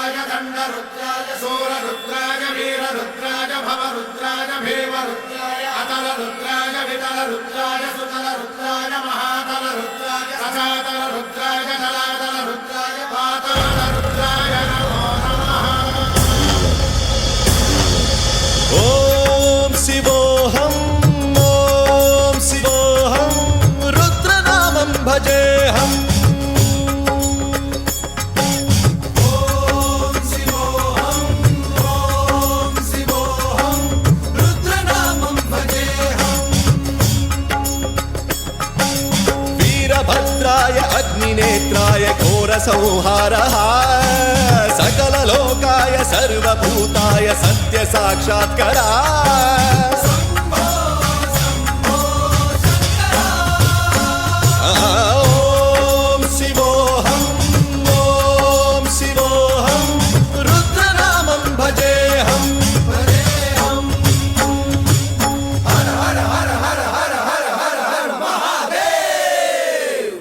रुद्राय दण्डरुद्राय शूररुद्राय वीररुद्राय भवरुद्राय भीमरुद्राय अतलरुद्राय वितलरुद्राय सुतलरुद्राय महातलरुद्राय रसातलरुद्राय जलातलरुद्राय पातालरुद्राय नमो नमः। ओम शिवोऽहं रुद्रनामं भजेऽहम्। वीरभद्राय अग्निनेत्राय घोरसंहारः सकललोकाय सर्वभूताय सत्यसाक्षात्करा। ओम शिवोऽहं रुद्रनामं भजेऽहम्। हर हर हर हर हर हर हर हर महादेव।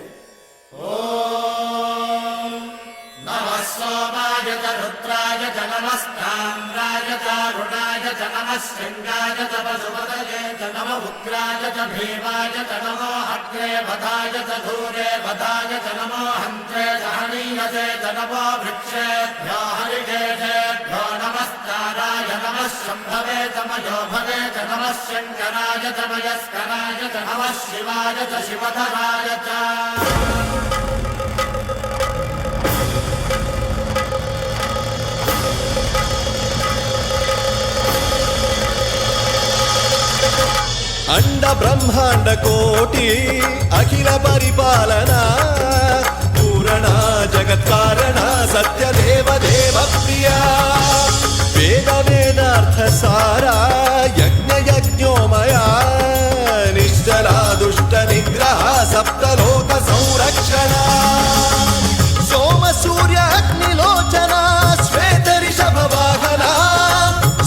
ओम नमः सोमाय च रुद्राय च नमस्ताम्राय च रुणाय च नमः शृङ्गाय च पशुपतये च नमः उग्राय च भीमाय च नमो अग्रे वधाय च धूरे वधाय च नमो हन्त्रे च हनीयसे च नमो वृक्षेभ्यो हरिकेशेभ्यो नमस्काराय नमः शम्भवे च मयोभवे च नमः शङ्कराय च मयस्कराय च नमः शिवाय च शिवधराय च। अंड ब्रह्मांड कोटि अखिल परिपालना पूरणा जगत्कारणा सत्यदेव देव प्रिया वेद वेदार्थ सारा यज्ञ यज्ञोमया निश्चला दुष्ट निग्रह सप्तलोक संरक्षणा सोम सूर्य अग्निलोचना श्वेत ऋषभ वाहना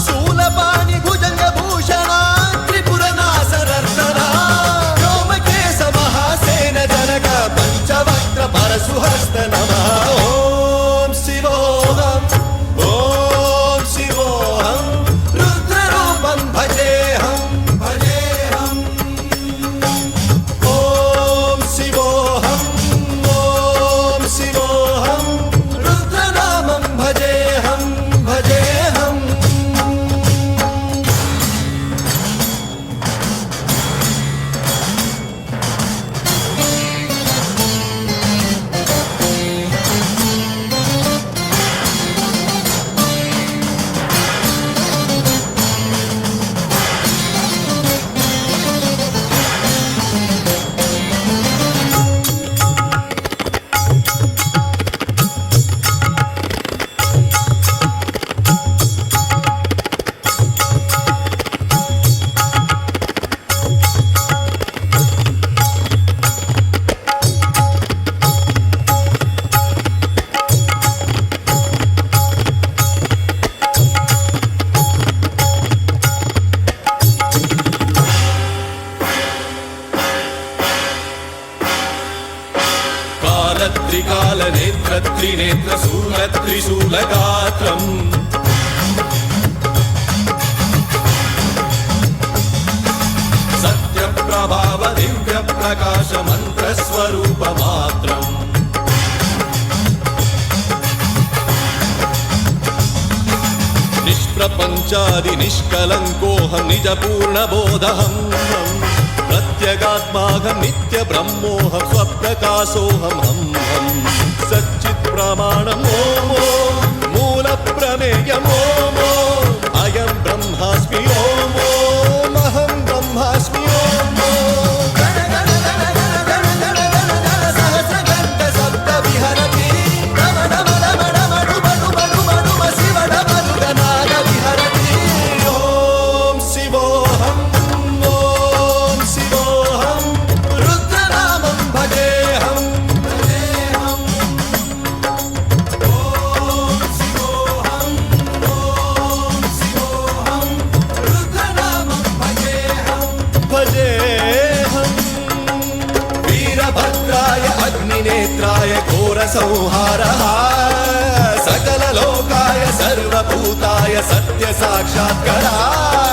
शूलपाणि भुजंग भूषणा पंचवक्त्र परशुहस्त नमः। ओम शिवोऽहं रुद्ररूपं भजेऽहम्। ओम शिवोऽहं रुद्रनामं भजेऽहम्। त्रिकाल नेत्र त्रिनेत्र शूल त्रिशूलगात्रम् सत्यप्रभाव दिव्य प्रकाश मंत्र स्वरूप मात्रम् निष्प्रपंचादि निष्कलंकोऽहं निज पूर्ण बोधहं प्रत्यगात्माहं नित्य ब्रह्मोऽहं स्वप्रकाशोऽहं सच्चित् प्रमाणम् ओम मूल प्रमेयम् ओम अयं ब्रह्मास्मि ओम अहं ब्रह्मास्मि ओम सहस्रघण्ट सप्त विहरति शिवडमरुगनाद विहरति। ओम शिवोऽहं रुद्रनामं भजेऽहम्। वीरभद्राय अग्निनेत्राय घोरसंहारः सकललोका सत्य साक्षात्कारा